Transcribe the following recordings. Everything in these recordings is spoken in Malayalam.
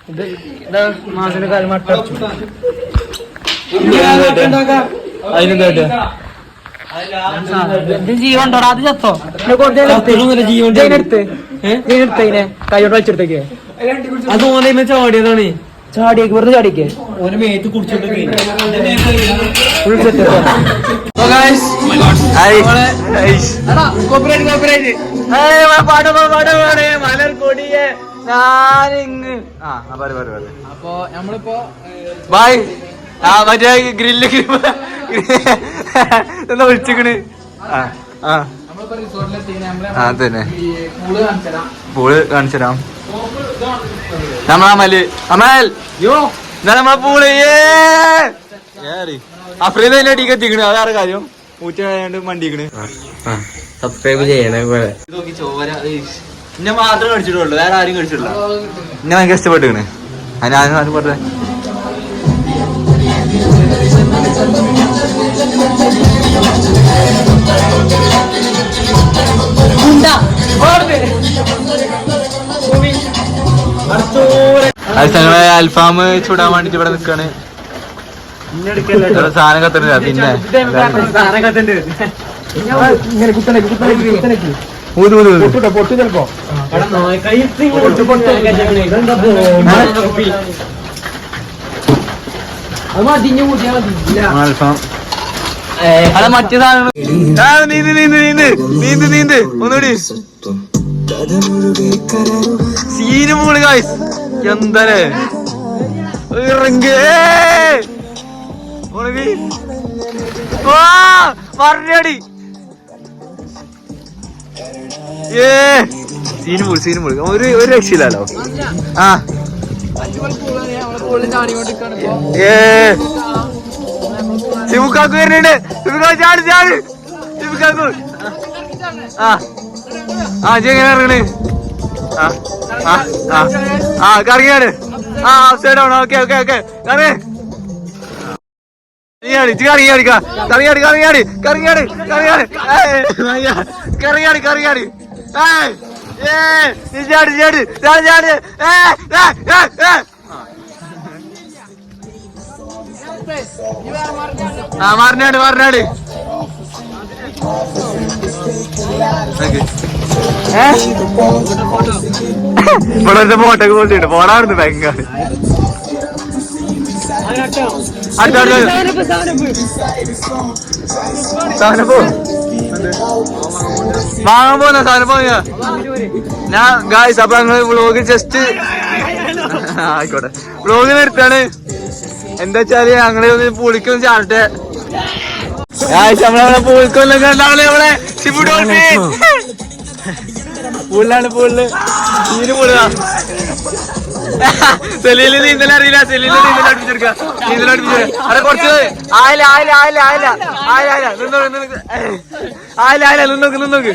മാസിന്റെ കാലം മട്ടച്ചു ജീവൻ അത് ചത്തോ ജീവനെടുത്ത് കൈയോട്ട് വലിച്ചെടുത്തേക്ക് അത് ഓനെ ചാടിയതാണ് ചാടിയേക്ക് വെറുതെ ചാടിക്ക് ഓന് മേത്ത് കുടിച്ചോണ്ട് മലർക്കൊടിയെ ഞാനിങ് അപ്പൊ നമ്മളിപ്പോ ബായ് മറ്റേ ഗ്രില്ല് എന്താ വിളിച്ചിക്കണ് അതന്നെ പൂള് കാണിച്ചു തരാം നമ്മളെ അമൽ നമ്മളെ പൂള് അഫ്രീദ് അതിന്റെ അടിക്ക് എത്തിക്കണ് അതാണ് കാര്യം ഊറ്റാണ്ട് മണ്ടിക്കണ് സബ്സ്ക്രൈബ് ചെയ്യണേ ചോര ഇന്നെ മാത്രമേ കഴിച്ചിട്ടുള്ളൂ വേറെ ആരും കഴിച്ചിട്ടില്ല ഇന്നെ ഭയങ്കര ഇഷ്ടപ്പെട്ടിക്കണ് അതിനാരും ആരും പറഞ്ഞ ഞങ്ങളെ അൽഫാം ചൂടാൻ വേണ്ടിട്ട് ഇവിടെ നിക്കാണ് സാധനം കത്തണില്ല പിന്നെ അൽഫാം അല്ല മറ്റേ സാധനങ്ങൾ നീന്ത് ഒന്നുകൂടി സീന് മൂള് ഗായ്സ് എന്താലേ പറഞ്ഞടി സീന് മൂള് ഒരു രക്ഷയില്ലല്ലോ ആ ശിവക്കാക്ക് വരുന്നുണ്ട് ചാട് ശിവക്കാക്കു എങ്ങനെ ഇറങ്ങണ് കറങ്ങിയാണ് സൈഡ് ആണ് ഓക്കെ കറിയാടി മാറിനാട് ഇവിടെ ഫോട്ടോക്ക് പോയിട്ട് പോടാറുണ്ട് ഭയങ്കര വാങ്ങാൻ പോന്ന സാധനം പോയാ ഞാൻ ഗായ്സ് അപ്പൊ ഞങ്ങള് വ്ളോഗ് ജസ്റ്റ് ആയിക്കോട്ടെ വ്ളോഗ് നിർത്താണ് എന്താ വെച്ചാല് ഞങ്ങള് ഒന്ന് പുളിക്കൊന്ന് ചാടട്ടെ ഗായ്സ് നമ്മളെ പുളിക്കൊന്നൊക്കെ ഉണ്ടാവില്ലേ ഇവിടെ പൂളിലാണ് പൂളില് നീര് പൂളുക സെലീല് നീന്തല അറിയില്ല സെലീല് നീന്തൽ അടുപ്പിച്ചെടുക്ക അവിടെ കുറച്ച് നിന്നോക്ക്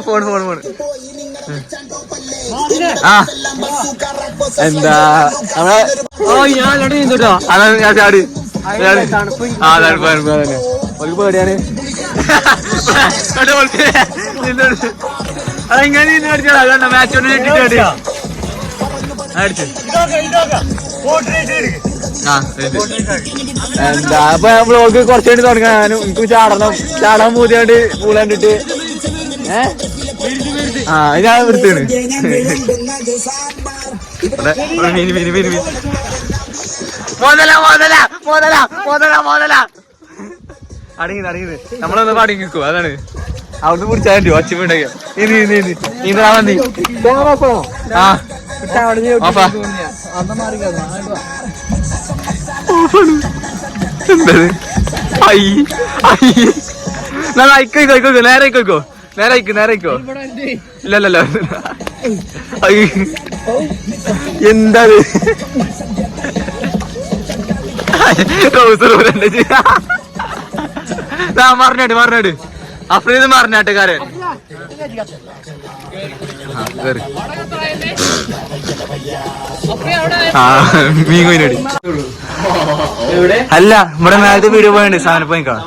ഫോൺ എന്താ നമ്മളെ ഞാൻ നീന്തോ അതാ ഞാൻ ചാടി പേടിയാണ് അതെങ്ങനെ അടിച്ചാ മാച്ച് എന്താ അപ്പൊ വ്ളോഗ് കുറച്ചു വേണ്ടി തുടങ്ങാനും എനിക്ക് ചാടാൻ പൂതിയാണ്ട് പൂള കണ്ടിട്ട് ഞാൻ എടുത്താണ് അടങ്ങിയത് നമ്മളൊന്ന് പാടിങ്ങി നിൽക്കും അതാണ് അവിടുന്ന് കുടിച്ചാൽ മതി ഒച്ചമുണ്ടാക്കിയോ നീന്താ മതി എന്തത് അയക്കോ നേരെ അയക്കോ ഇല്ലല്ലോ എന്താ മറിനാട് അഫ്രീദ് മറിനാട്ടുകാരൻ മീൻ കോയിനടി അല്ല ഇവിടെ നേരത്തെ വീഡിയോ പോയുണ്ട് സാധനപ്പോയിക്കാണ്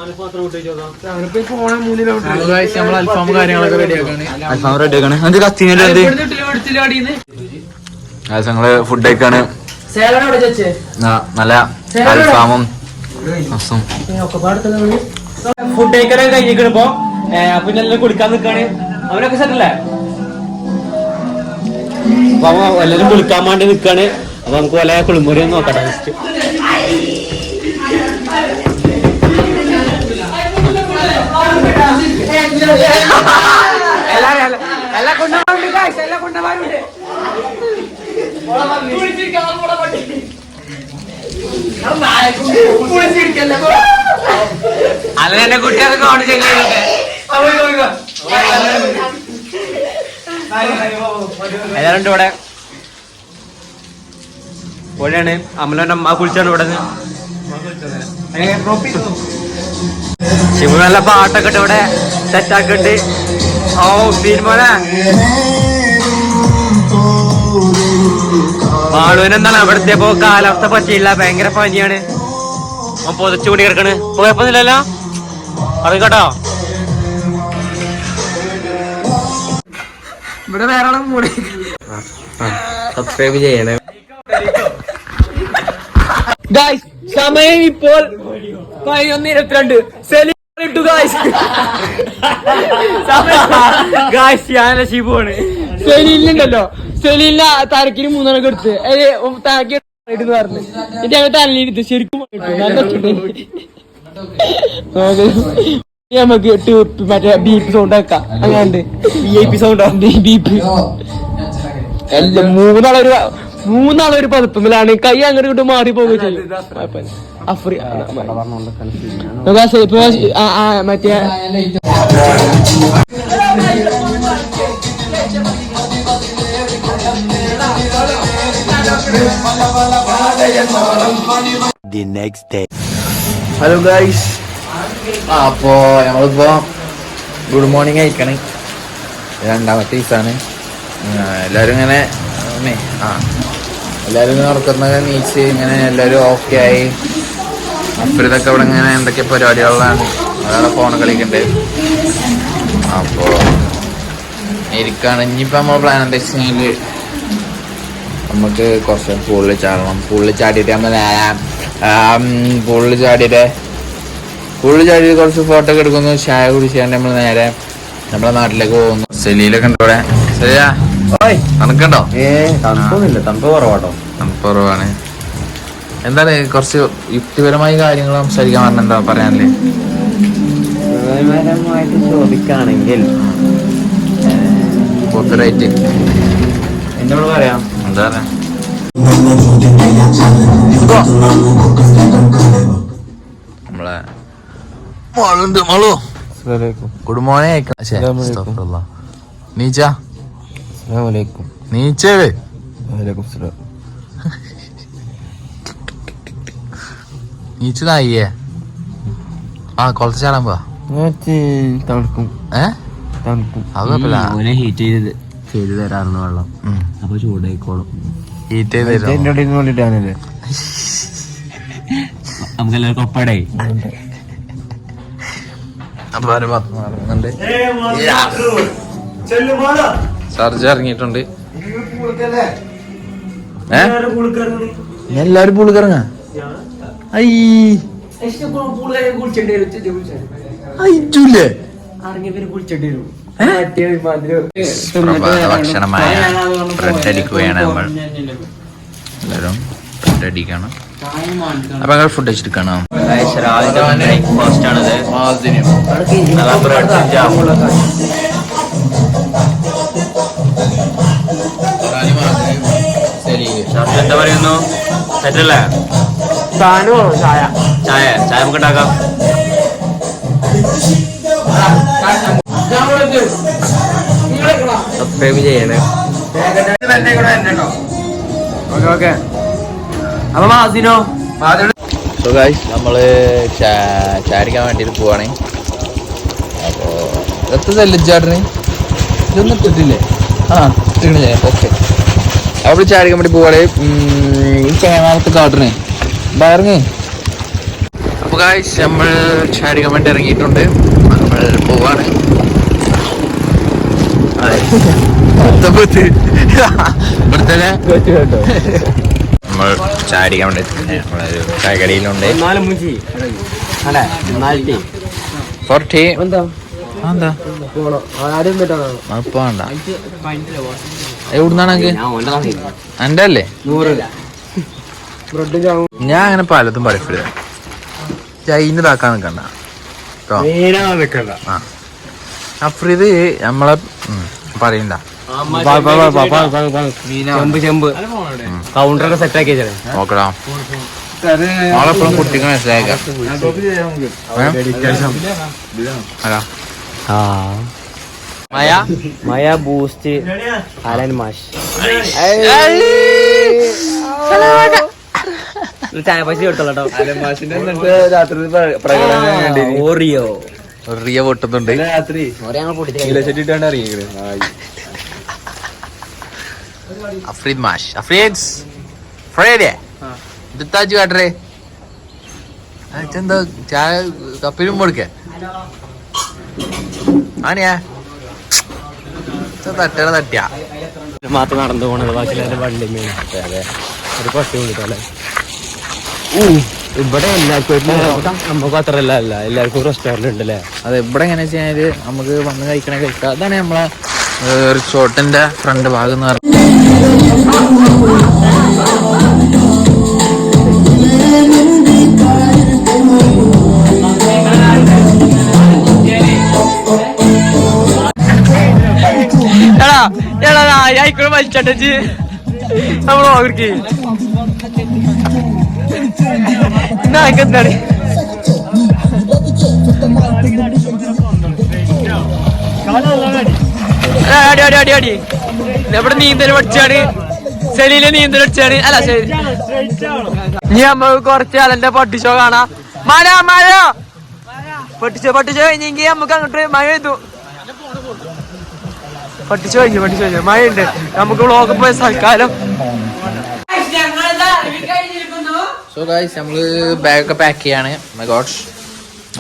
അൽഫാം കാര്യങ്ങളൊക്കെ റെഡിയാക്കാണ് അത് കത്തിനല്ലേ അത് ഞങ്ങള് ഫുഡ് കഴിക്കാണ് നല്ല അൽഫാമും ഫുഡ് കഴിക്കാനൊക്കെ കഴിഞ്ഞിരിക്കണിപ്പോ അപ്പൊ എല്ലാം കുളിക്കാൻ നിക്കാണ് അവരൊക്കെ സെറ്റല്ലേ അപ്പൊ എല്ലാരും കുളിക്കാൻ വേണ്ടി നിക്കാണ് അപ്പൊ നമുക്ക് വല്ല കുളിമുറി ഒന്ന് നോക്കട്ടെ ജസ്റ്റ് എല്ലാ കൊണ്ടുപോകാറുണ്ട് അത് തന്നെ കുട്ടികൾക്ക് ഓൺ ചെയ്യുന്നതൊക്കെ എല്ലാരും ഇവിടെ ഇവിടെയാണ് അമ്മലോന്റെ അമ്മ കുളിച്ചാണ് ഇവിടെ ശിവ നല്ല പാട്ടൊക്കെ ഇട്ട് ഇവിടെ സെറ്റാക്കിട്ട് ഓ തീരുമാന മാളുവിനെന്താണ് അവിടുത്തെ ഇപ്പൊ കാലാവസ്ഥ പറ്റിയില്ല ഭയങ്കര പനിയാണ് പൊതച്ചുകൂടി കിടക്കണ് കുഴപ്പമൊന്നുമില്ലല്ലോ അത് കേട്ടോ ഇവിടെ വേറെ സബ്സ്ക്രൈബ് ചെയ്യണേ ഗായ്സ് സമയം ഇപ്പോൾ 11:22 ഗായ്സ് ഷിബുവാണ് സെലീലിനുണ്ടല്ലോ സെലീലിന്റെ തലക്കിന് 3 എടുത്ത് തലക്കി പറഞ്ഞു എന്നിട്ട് ഞങ്ങൾ തലയിലെടുത്ത് ശരിക്കും നമുക്ക് മറ്റേ ബീപ്പ് സൗണ്ട് ആക്കാം അങ്ങാണ്ട് VIP സൗണ്ട് ബീപ്പ് എല്ലാം മൂന്നാളൊരു പതിപ്പമില്ലാണ് കൈ അങ്ങോട്ട് ഇങ്ങോട്ട് മാറി പോവുക ചെയ്യും മറ്റേ ഹലോ ഗൈസ് അപ്പോ നമ്മളിപ്പോ ഗുഡ് മോർണിംഗ് കഴിക്കണേ രണ്ടാമത്തെ ദിവസമാണ് എല്ലാരും ഇങ്ങനെ എല്ലാരും ഇങ്ങനെ ഉറക്കുന്നത് നീച്ച് ഇങ്ങനെ എല്ലാരും ഓക്കെ ആയി അപ്പൊ ഇതൊക്കെ ഇവിടെ ഇങ്ങനെ എന്തൊക്കെ പരിപാടികളിലാണ് അതാണ് ഫോൺ കളിക്കണ്ടേ അപ്പോ ഇരിക്കാണ് ഇനിയിപ്പോ നമ്മൾ പ്ലാൻ എന്താ വെച്ച് കഴിഞ്ഞാല് നമുക്ക് കുറച്ച് പൂളിൽ ചാടണം പൂളിൽ ചാടിയിട്ട് നമ്മൾ പൂളിൽ ചാടിയിട്ട് കുറച്ച് ഫോട്ടോ ഒക്കെ എടുക്കുന്നു ചായ കുടിച്ചാണ്ട് നമ്മൾ നേരെ നമ്മളെ നാട്ടിലേക്ക് പോകുന്നു സെലിയിലൊക്കെ ഉണ്ട് ഇവിടെ ശരിയാ തണുക്കുണ്ടോ തണുപ്പൊന്നുമില്ല തണുപ്പ് കുറവാട്ടോ തണുപ്പ് കുറവാണ് എന്താണ് കുറച്ച് യുക്തിപരമായ കാര്യങ്ങൾ സംസാരിക്കാൻ പറഞ്ഞ എന്താ പറയാനല്ലേ യുക്തിപരമായിട്ട് ചോദിക്കുകയാണെങ്കിൽ കോപ്പിറൈറ്റ് എന്നോട് പറയാം എന്താ പറയാ നമ്മളെ ഗുഡ് മോർണിംഗ് നീച്ച നീച്ചേ നീച്ച നായിയേ കുളത്ത് ചാടാൻ പോവാ തണുക്കും തണുക്കും അത് കുഴപ്പമില്ല ഹീറ്റ് ചെയ്ത് തരാറുണ്ട് വെള്ളം അപ്പൊ ചൂടായിക്കോളും ഹീറ്റ് ചെയ്ത് വേണ്ടിട്ടാണല്ലേ നമുക്ക് എല്ലാവർക്കും ഒപ്പടേ സർജ് ഇറങ്ങിയിട്ടുണ്ട് എല്ലാരും പൂള് കറങ്ങാ ഭക്ഷണമായ ബ്രെഡ് അടിക്കുകയാണ് നമ്മൾ എല്ലാവരും ബ്രെഡ് അടിക്കണം അപ്പൊ അങ്ങനെ ഫുഡ് വെച്ചിരിക്കണോ രാവിലത്തെ ബ്രേക്ക്ഫാസ്റ്റ് ആണത് നല്ല ബ്രെഡ് എന്താ പറയുന്നു സെറ്റല്ലേ ചായ ചായ ചായ നമുക്ക് ഉണ്ടാക്കാം സബ്സ്ക്രൈബ് ചെയ്യണേ ഓക്കെ അപ്പൊ മാസിനോ സോ ഗൈസ് നമ്മള് ചാരിക്കാൻ വേണ്ടിട്ട് പോവാണ് അപ്പോ എത്ര സെല്ലിച്ചാട്ടിന് ഇതൊന്നും ഇട്ടിട്ടില്ലേ? ആ ഇട്ടില്ലേ? ഓക്കെ. അവിടെ ചാടിക്കാൻ വേണ്ടി പോവാളെ ക്യാമറത്ത് കാട്ടണേ ഇറങ്ങി. അപ്പൊ ഗായ്സ് നമ്മൾ ചാടിക്കാൻ വേണ്ടി ഇറങ്ങിയിട്ടുണ്ട്. നമ്മൾ പോവാണ്. നമ്മൾ ചാടിക്കാൻ വേണ്ടി നമ്മളൊരു ചായക്കടയിലുണ്ട്. 40 എന്താ എവിടുന്നാണ് എന്റെ അല്ലേ? ഞാൻ അങ്ങനെ പലതും പറയപ്പെടുക ചൈനതാക്കാൻ നിക്കണ്ട കേട്ടോ. അഫ്രീദ് നമ്മളെ പറയണ്ട. കൗണ്ടറൊക്കെ സെറ്റ് ആക്കി നോക്കടാ. നാളെപ്പോഴും കുട്ടിക്ക് മനസ്സിലാക്കാം. മയ ബൂസ്റ്റ് അലൻ മാഷ് ചായ പൈസ കൊടുത്തോളൂ. ഓറിയോ റിയ പൊട്ടുന്നുണ്ട്. അഫ്രീദ് മാഷ് ഫ്രൈഡേ താജ് കാട്ടറേ എന്താ ചായ കപ്പിലും കൊടുക്കേ ആണിയാ തട്ടണ തട്ടിയാ മാത്രം നടന്നു പോണത്. ബാക്കി വണ്ടി ഒരു പട്ടി കൊണ്ടിട്ടല്ലേ. ഇവിടെ എല്ലാവർക്കും നമുക്ക് അത്രല്ല എല്ലാവർക്കും റെസ്റ്റോറന്റ് ഉണ്ടല്ലേ. അതെ, ഇവിടെ എങ്ങനെ വെച്ചാല് നമുക്ക് വന്ന് കഴിക്കാം. അതാണ് നമ്മളെ റിസോർട്ടിന്റെ ഫ്രണ്ട് ഭാഗം എന്ന് പറഞ്ഞാൽ. ആയിക്കോട്ടെ വലിച്ചട്ടച്ച് നമ്മൾ അവർക്ക് എന്താണ് അടി അടി അടി അടി. എവിടെ നീന്തൽ പഠിച്ചാണ്? സെലിയിലെ നീന്തൽ പഠിച്ചാണ്. അല്ല ശരി, ഇനി നമുക്ക് കുറച്ച് അലന്റെ പട്ടിച്ചോ കാണാം. മഴ മഴ പട്ടിച്ചോ കഴിഞ്ഞെങ്കിൽ നമുക്ക് അങ്ങോട്ട് മഴ ചെയ്തു. പഠിച്ചു കഴിഞ്ഞു മഴയുണ്ട്. നമുക്ക് വ്ളോഗ് പോയ സൽക്കാലം. സോ ഗൈസ് നമ്മള് ബാഗൊക്കെ പാക്ക് ചെയ്യാണ്. My gods.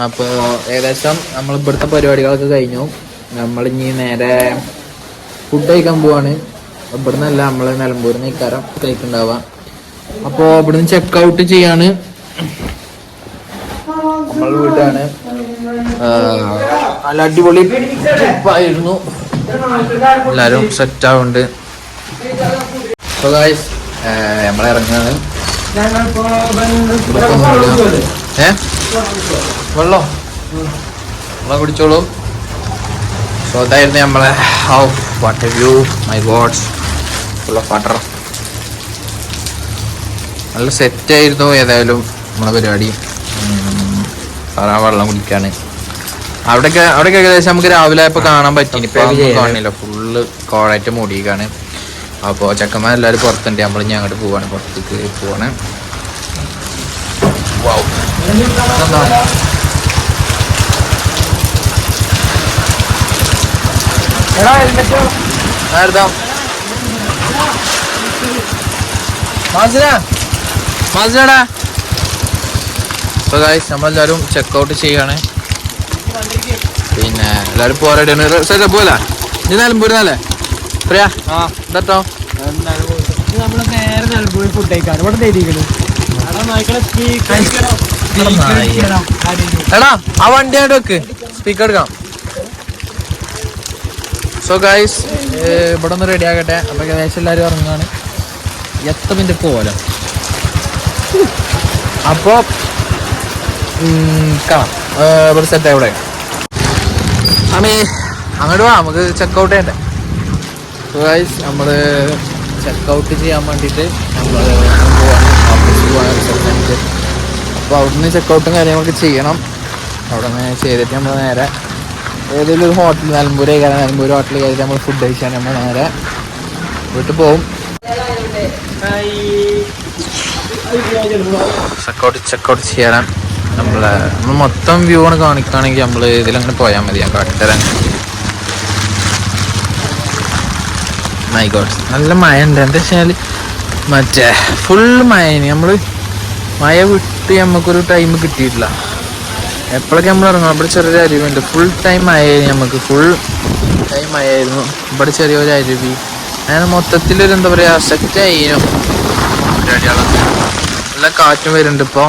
അപ്പോൾ ഏകദേശം നമ്മൾ ഇവിടുത്തെ പരിപാടികളൊക്കെ കഴിഞ്ഞു. നമ്മളിനി നേരെ ഫുഡ് കഴിക്കാൻ പോവാണ്. ഇവിടെ നിന്നല്ല, നമ്മൾ നിലമ്പൂരിൽ നിന്ന് ഇക്കാരം കഴിക്കുന്നുണ്ടാവുക. അപ്പോൾ ഇവിടുന്ന് ചെക്ക് ഔട്ട് ചെയ്യാണ്. നമ്മൾ വീട്ടാണ്. നല്ല അടിപൊളി ട്രിപ്പായിരുന്നു. എല്ലാരും സെറ്റ് ആവുന്നുണ്ട്. സോ ഗൈസ് നമ്മളെ ഇറങ്ങാണ്. വെള്ളം കുടിച്ചോളൂ. സോ അതായിരുന്നു നമ്മളെ what a view, my gods, full of water. നല്ല സെറ്റായിരുന്നു. ഏതായാലും നമ്മളെ പരിപാടി വെള്ളം കുടിക്കാണ്. അവിടെയൊക്കെ ഏകദേശം നമുക്ക് രാവിലെ ആയപ്പോൾ കാണാൻ പറ്റി. ഇപ്പൊ കാണില്ല, ഫുള്ള് കോളായിട്ട് മൂടിയേക്കാണ്. അപ്പോൾ ചെക്കന്മാരെല്ലാവരും പുറത്തുണ്ട്. നമ്മൾ ഇനി അങ്ങോട്ട് പോവാണ്, പുറത്തേക്ക് പോവാണ്. സോ ഗൈസ് നമ്മളെല്ലാവരും ചെക്കൗട്ട് ചെയ്യാണ്. പിന്നെ എല്ലാവരും പോരാടാണ്. പോലെ ഇത് നിലമ്പൂരിന്നല്ലേ പ്രിയ? ഇതോ നമ്മള് നേരെ നിലമ്പൂർ ഫുഡ് കഴിക്കാൻ ഇവിടെ എടാ ആ വണ്ടി ആയിട്ട് വെക്ക്, സ്പീക്കർ എടുക്കാം. സോ ഗൈസ് ഇവിടെ ഒന്ന് റെഡി ആകട്ടെ. അപ്പൊ ഏകദേശം എല്ലാവരും ഇറങ്ങാണ്. എത്ര മിനിറ്റ് പോലോ. അപ്പോ കാണാം. ഇവിടെ സെറ്റ് എവിടെ അങ്ങോട്ട് പോവാം, നമുക്ക് ചെക്കൗട്ട് ചെയ്യണ്ടേ. സോ ഗൈസ് നമ്മള് ചെക്കൗട്ട് ചെയ്യാൻ വേണ്ടിയിട്ട് നമ്മൾ പോവാണ്, ഓഫീസിൽ പോവാണ്, റിസപ്ഷനിലേക്ക്. അപ്പോൾ അവിടുന്ന് ചെക്കൗട്ടും കാര്യങ്ങളൊക്കെ ചെയ്യണം. അവിടെ നിന്ന് ചെയ്തിട്ട് നമ്മൾ നേരെ ഏതെങ്കിലും ഒരു ഹോട്ടൽ, നിലമ്പൂർ ഹോട്ടലിൽ കയറിയിട്ട് നമ്മൾ ഫുഡ് കഴിച്ചാൽ നമ്മൾ നേരെ വീട്ടിൽ പോവും. ചെക്കൗട്ട് ചെയ്യാൻ നമ്മൾ മൊത്തം വ്യൂ ആണ് കാണിക്കുകയാണെങ്കിൽ നമ്മൾ ഇതിലങ്ങനെ പോയാൽ മതി. ഞാൻ കാട്ടിത്തരാൻ. മൈ ഗോഡ് നല്ല മഴ ഉണ്ട്. എന്താ വെച്ചാൽ മറ്റേ ഫുള്ള് മഴയാണ്. നമ്മൾ മഴ വിട്ട് നമുക്കൊരു ടൈം കിട്ടിയിട്ടില്ല. എപ്പോഴൊക്കെ നമ്മൾ ഇറങ്ങും ഇവിടെ ചെറിയൊരു അരുവിയുണ്ട്. ഫുൾ ടൈം മഴയായിരുന്നു. നമുക്ക് ഫുൾ ടൈം മഴയായിരുന്നു. ഇവിടെ ചെറിയൊരു അരുവി അങ്ങനെ മൊത്തത്തിലൊരു എന്താ പറയുക സെറ്റായിരുന്നു പരിപാടികളൊക്കെ. നല്ല കാറ്റും വരുന്നുണ്ട്. ഇപ്പോൾ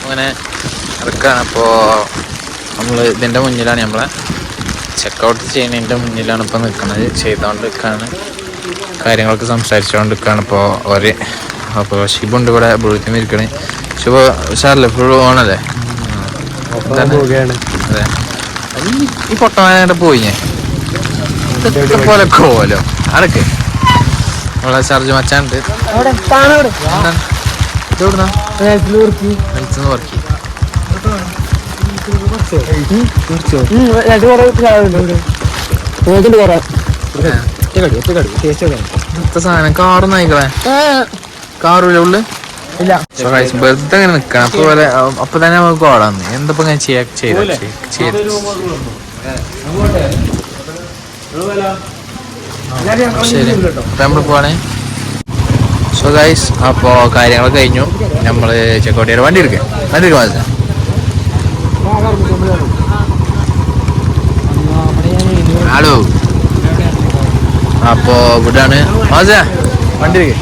അങ്ങനെ ഇറക്കാണ്. അപ്പോൾ നമ്മൾ ഇതിൻ്റെ മുന്നിലാണ് നമ്മളെ ചെക്കൗട്ട് ചെയ്യുന്നതിൻ്റെ മുന്നിലാണ് ഇപ്പോൾ നിൽക്കുന്നത്. ചെയ്തുകൊണ്ട് നിൽക്കുകയാണ്, കാര്യങ്ങളൊക്കെ സംസാരിച്ചുകൊണ്ട് നിൽക്കുകയാണ്. ഇപ്പോൾ അപ്പോൾ ഷിബുണ്ട് ഇവിടെ ബുള്ളറ്റിൽ ഇരിക്കണേ. ഷിബു ഉഷാറല്ലേ? ഫുൾ ഓണല്ലേ? അതെ. ഈ പൊട്ടമാനായിട്ട് പോയി ഞാൻ പോലെ പോലോ അടക്ക് നമ്മളെ ചാർജ് മച്ചാണ്ട് വർക്കി സാധനം കാറൊന്നും ആയിക്കളെ. കാറില്ല ഉള്ളു വെറുതെ ഇങ്ങനെ നിക്കണം. അപ്പൊ തന്നെ നമുക്ക് ഓടാന്ന് എന്തപ്പോ ഞാൻ ചെയ്ത് ശരി. അപ്പൊ നമ്മള് പോവാണേ. സോ ഗൈസ് അപ്പോ കാര്യങ്ങളൊക്കെ കഴിഞ്ഞു. നമ്മള് ചെക്കോട്ടിയുടെ വണ്ടി എടുക്കാം. ഹലോ. അപ്പോ ഇവിടാണ് വണ്ടി എടുക്ക.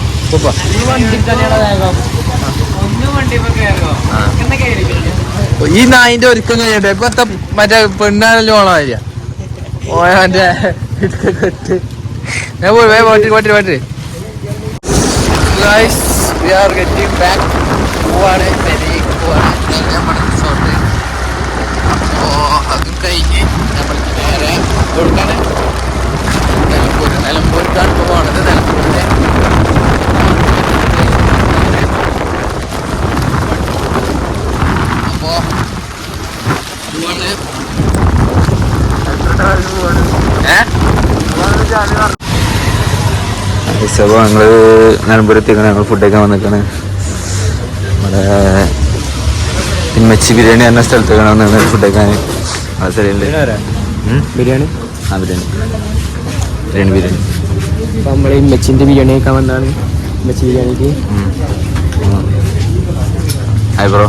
ഈ നായിന്റെ ഒരുക്കം കഴിഞ്ഞിട്ട് ഇപ്പത്തെ മറ്റേ പെണ്ണാണല്ലോ ഓണം വരിക. ഓയ മറ്റേ വാട്ടി Guys, we are getting back. പോവാണ് പെരേക്ക് പോവാണ്. റിസോർട്ട്. അപ്പോൾ അതും കഴിഞ്ഞ് നമ്മൾ നേരെ കൊടുക്കാണ് നിലമ്പൂർക്കാണ് പോവാണത്. നിലമ്പൂരിലെ അപ്പോൾ അപ്പോൾ ഞങ്ങൾ നിലമ്പൂരത്തേക്കാണ് ഞങ്ങൾ ഫുഡ് കഴിക്കാൻ വന്നിരിക്കണ്. നമ്മുടെ തിമ്മച്ചി ബിരിയാണി എന്ന സ്ഥലത്തേക്കാണ് വന്നിരുന്നത് ഫുഡ് കഴിക്കാൻ. അത് ശരിയല്ലേ? ബിരിയാണി നമ്മൾ ഇമ്മച്ചിൻ്റെ ബിരിയാണി കഴിക്കാൻ വന്നതാണ്. ഇമ്മച്ചി ബിരിയാണിക്ക് ഹായ് ബ്രോ.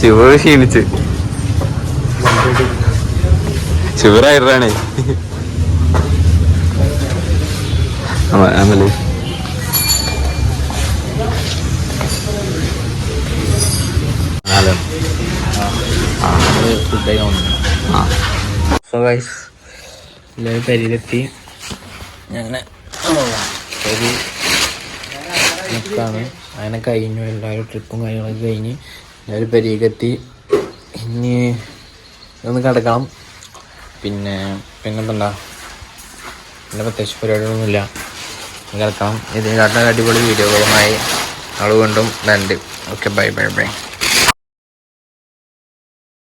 ശിവ ക്ഷീണിച്ച് ശിവറായിട്ടാണേ. ആമല്ലേ സോ ഗൈസ് എല്ലാവരും പെരിയിലെത്തി. അങ്ങനെ പെരി നിൽക്കാണ്. അങ്ങനെ കഴിഞ്ഞു. എല്ലാവരും ട്രിപ്പും കാര്യങ്ങളൊക്കെ കഴിഞ്ഞ് എല്ലാവരും പെരിയിലെത്തി. ഇനി ഒന്ന് കിടക്കണം. പിന്നെന്താ പിന്നെ പ്രത്യേകിച്ച് പരിപാടികളൊന്നുമില്ല. കിടക്കണം. ഇതിനെക്കാട്ടും അടിപൊളി വീഡിയോകളുമായി ആൾ വീണ്ടും ഉണ്ട്. Okay bye.